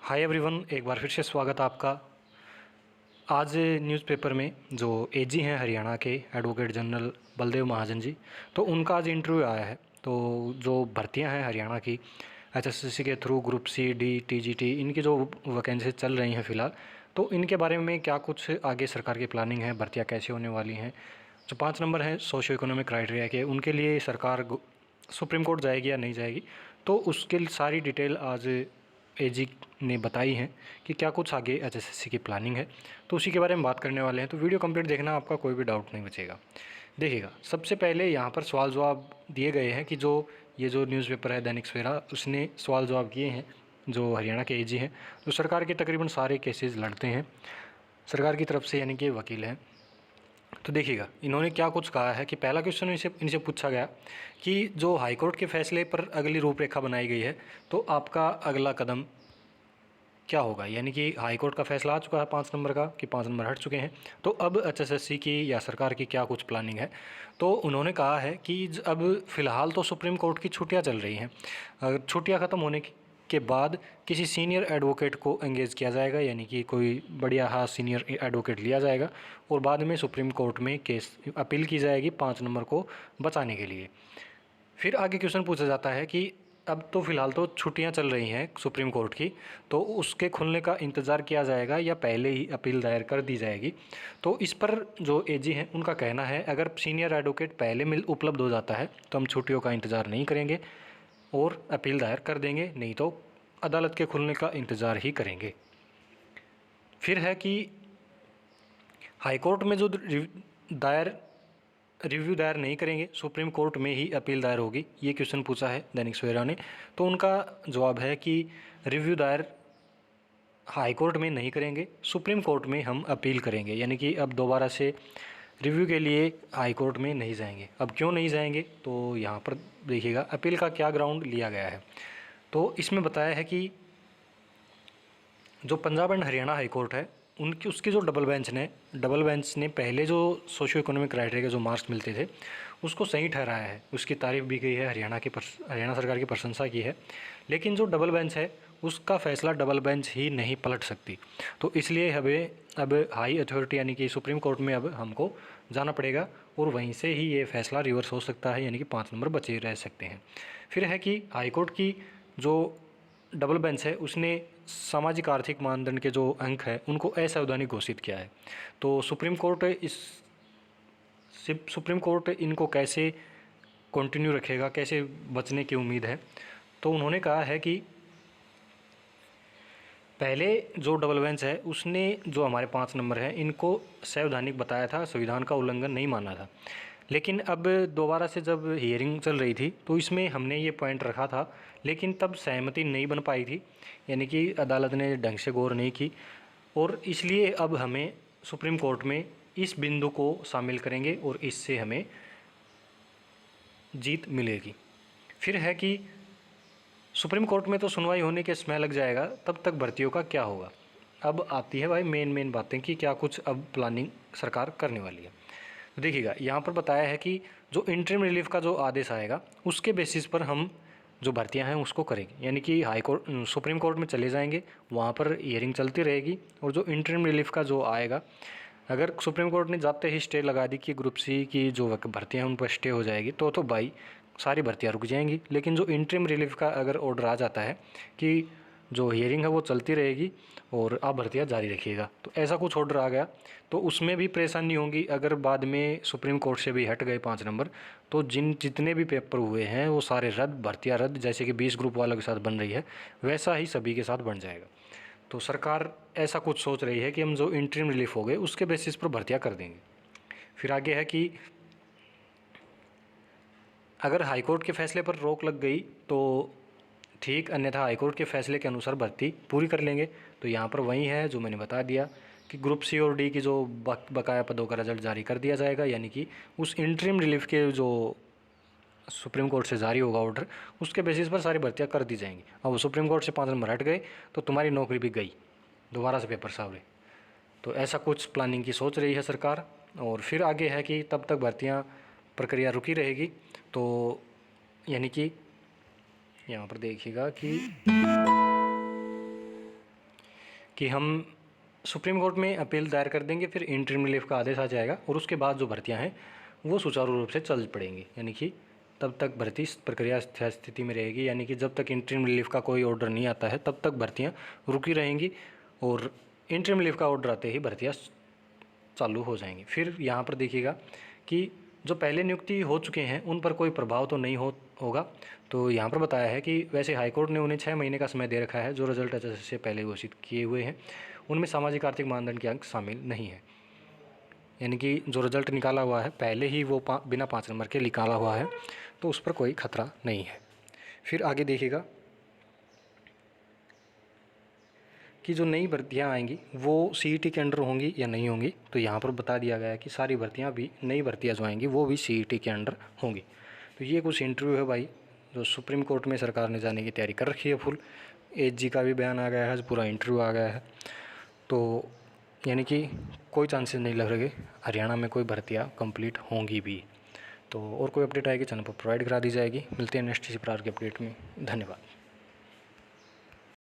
Hi everyone, एक बार फिर से स्वागत है आपका। आज न्यूज़पेपर में जो एजी हैं हरियाणा के एडवोकेट जनरल बलदेव महाजन जी, तो उनका आज इंटरव्यू आया है। तो जो भर्तियां हैं हरियाणा की एचएसएससी के through group C D TGT, इनकी जो वैकेंसी चल रही हैं फ़िलहाल, तो इनके बारे में क्या कुछ आगे सरकार की प्लानिंग है, भर्तियाँ कैसे होने वाली हैं। जो 5 नंबर हैं सोशियो इकोनॉमिक क्राइटेरिया के, उनके लिए सरकार सुप्रीम कोर्ट जाएगी या नहीं जाएगी, तो उसके सारी डिटेल आज एजी ने बताई हैं कि क्या कुछ आगे एचएसएससी की प्लानिंग है। तो उसी के बारे में बात करने वाले हैं, तो वीडियो कंप्लीट देखना, आपका कोई भी डाउट नहीं बचेगा। देखिएगा, सबसे पहले यहाँ पर सवाल जवाब दिए गए हैं कि जो न्यूज़पेपर है दैनिक सवेरा, उसने सवाल जवाब किए हैं जो हरियाणा के एजी हैं, जो सरकार के तकरीबन सारे केसेस लड़ते हैं सरकार की तरफ से, यानी कि वकील हैं। तो देखिएगा, इन्होंने क्या कुछ कहा है कि पहला क्वेश्चन इनसे पूछा गया कि जो हाईकोर्ट के फैसले पर अगली रूपरेखा बनाई गई है, तो आपका अगला कदम क्या होगा। यानी कि हाईकोर्ट का फैसला आ चुका है 5 नंबर का कि 5 नंबर हट चुके हैं, तो अब एचएसएससी की या सरकार की क्या कुछ प्लानिंग है। तो उन्होंने कहा है कि अब फ़िलहाल तो सुप्रीम कोर्ट की छुट्टियां चल रही हैं, अगर छुट्टियां ख़त्म होने के बाद किसी सीनियर एडवोकेट को एंगेज किया जाएगा, यानी कि कोई बढ़िया हाँ सीनियर एडवोकेट लिया जाएगा और बाद में सुप्रीम कोर्ट में केस अपील की जाएगी 5 नंबर को बचाने के लिए। फिर आगे क्वेश्चन पूछा जाता है कि अब तो फ़िलहाल तो छुट्टियां चल रही हैं सुप्रीम कोर्ट की, तो उसके खुलने का इंतज़ार किया जाएगा या पहले ही अपील दायर कर दी जाएगी। तो इस पर जो एजी हैं उनका कहना है, अगर सीनियर एडवोकेट पहले मिल उपलब्ध हो जाता है तो हम छुट्टियों का इंतज़ार नहीं करेंगे और अपील दायर कर देंगे, नहीं तो अदालत के खुलने का इंतज़ार ही करेंगे। फिर है कि हाईकोर्ट में जो रिव्यू दायर नहीं करेंगे, सुप्रीम कोर्ट में ही अपील दायर होगी, ये क्वेश्चन पूछा है दैनिक सवेरा ने। तो उनका जवाब है कि रिव्यू दायर हाई कोर्ट में नहीं करेंगे, सुप्रीम कोर्ट में हम अपील करेंगे, यानी कि अब दोबारा से रिव्यू के लिए हाई कोर्ट में नहीं जाएंगे। अब क्यों नहीं जाएंगे, तो यहाँ पर देखिएगा अपील का क्या ग्राउंड लिया गया है। तो इसमें बताया है कि जो Punjab and Haryana high court है, उनकी उसकी जो डबल बेंच ने पहले जो सोशियो इकोनॉमिक क्राइटेरिया के जो मार्क्स मिलते थे उसको सही ठहराया है, उसकी तारीफ़ भी की है, हरियाणा सरकार की प्रशंसा की है। लेकिन जो डबल बेंच है उसका फ़ैसला डबल बेंच ही नहीं पलट सकती, तो इसलिए हमें अब हाई अथॉरिटी यानी कि सुप्रीम कोर्ट में अब हमको जाना पड़ेगा और वहीं से ही ये फ़ैसला रिवर्स हो सकता है, यानी कि 5 नंबर बचे रह सकते हैं। फिर है कि हाई कोर्ट की जो डबल बेंच है उसने सामाजिक आर्थिक मानदंड के जो अंक है उनको असंवैधानिक घोषित किया है। तो सुप्रीम कोर्ट इनको कैसे कंटिन्यू रखेगा, कैसे बचने की उम्मीद है। तो उन्होंने कहा है कि पहले जो डबल बेंच है उसने जो हमारे 5 नंबर हैं इनको संवैधानिक बताया था, संविधान का उल्लंघन नहीं माना था। लेकिन अब दोबारा से जब हियरिंग चल रही थी तो इसमें हमने ये पॉइंट रखा था, लेकिन तब सहमति नहीं बन पाई थी, यानी कि अदालत ने ढंग से गौर नहीं की, और इसलिए अब हमें सुप्रीम कोर्ट में इस बिंदु को शामिल करेंगे और इससे हमें जीत मिलेगी। फिर है कि सुप्रीम कोर्ट में तो सुनवाई होने के समय लग जाएगा, तब तक भर्तियों का क्या होगा। अब आती है भाई मेन बातें कि क्या कुछ अब प्लानिंग सरकार करने वाली है। तो देखिएगा, यहाँ पर बताया है कि जो इंटरिम रिलीफ का जो आदेश आएगा उसके बेसिस पर हम जो भर्तियां हैं उसको करेंगे, यानी कि हाई कोर्ट सुप्रीम कोर्ट में चले जाएंगे, वहाँ पर हियरिंग चलती रहेगी, और जो इंटरिम रिलीफ का जो आएगा, अगर सुप्रीम कोर्ट ने जाते ही स्टे लगा दी कि ग्रुप सी की जो भर्तियां हैं उन पर स्टे हो जाएगी, तो भाई सारी भर्तियां रुक जाएंगी। लेकिन जो इंटरिम रिलीफ का अगर ऑर्डर आ जाता है कि जो हियरिंग है वो चलती रहेगी और आप भर्तियां जारी रखिएगा, तो ऐसा कुछ ऑर्डर आ गया तो उसमें भी परेशानी होगी। अगर बाद में सुप्रीम कोर्ट से भी हट गए 5 नंबर, तो जितने भी पेपर हुए हैं वो सारे रद्द, भर्तियाँ रद्द, जैसे कि 20 ग्रुप वालों के साथ बन रही है वैसा ही सभी के साथ बन जाएगा। तो सरकार ऐसा कुछ सोच रही है कि हम जो इंटरिम रिलीफ हो गए उसके बेसिस पर भर्तियाँ कर देंगे। फिर आगे है कि अगर हाईकोर्ट के फैसले पर रोक लग गई तो ठीक, अन्यथा हाईकोर्ट के फैसले के अनुसार भर्ती पूरी कर लेंगे। तो यहाँ पर वही है जो मैंने बता दिया कि ग्रुप सी और डी की जो बकाया पदों का रिजल्ट जारी कर दिया जाएगा, यानी कि उस इंटरिम रिलीफ के जो सुप्रीम कोर्ट से जारी होगा ऑर्डर, उसके बेसिस पर सारी भर्तियाँ कर दी जाएंगी। अब सुप्रीम कोर्ट से 5 नंबर हट गए तो तुम्हारी नौकरी भी गई, दोबारा से पेपर सावरे। तो ऐसा कुछ प्लानिंग की सोच रही है सरकार। और फिर आगे है कि तब तक भर्तियाँ प्रक्रिया रुकी रहेगी। तो यानी कि यहाँ पर देखिएगा कि कि हम सुप्रीम कोर्ट में अपील दायर कर देंगे, फिर इंटरिम रिलीफ का आदेश आ जाएगा और उसके बाद जो भर्तियां हैं वो सुचारू रूप से चल पड़ेंगी, यानी कि तब तक भर्ती प्रक्रिया स्थिति में रहेगी, यानी कि जब तक इंटरिम रिलीफ का कोई ऑर्डर नहीं आता है तब तक भर्तियां रुकी रहेंगी और इंटरिम रिलीफ का ऑर्डर आते ही भर्तियां चालू हो जाएंगी। फिर यहाँ पर देखिएगा कि जो पहले नियुक्ति हो चुके हैं उन पर कोई प्रभाव तो नहीं होगा। तो यहाँ पर बताया है कि वैसे हाईकोर्ट ने उन्हें 6 महीने का समय दे रखा है जो रिजल्ट से पहले घोषित किए हुए हैं, उनमें सामाजिक आर्थिक मानदंड के अंक शामिल नहीं है, यानी कि जो रिजल्ट निकाला हुआ है पहले ही वो बिना 5 नंबर के निकाला हुआ है, तो उस पर कोई खतरा नहीं है। फिर आगे देखिएगा कि जो नई भर्तियां आएंगी वो सीईटी के अंडर होंगी या नहीं होंगी। तो यहाँ पर बता दिया गया है कि सारी भर्तियां भी, नई भर्तियां जो आएंगी वो भी सीईटी के अंडर होंगी। तो ये कुछ इंटरव्यू है भाई, जो सुप्रीम कोर्ट में सरकार ने जाने की तैयारी कर रखी है फुल। एजी का भी बयान आ गया है, पूरा इंटरव्यू आ गया है, तो यानी कि कोई चांसेस नहीं लग रहे हरियाणा में कोई भर्तियाँ कंप्लीट होंगी भी। तो और कोई अपडेट आएगी चैनल पर प्रोवाइड करा दी जाएगी। मिलते हैं नेक्स्ट इसी प्रकार के अपडेट में। धन्यवाद।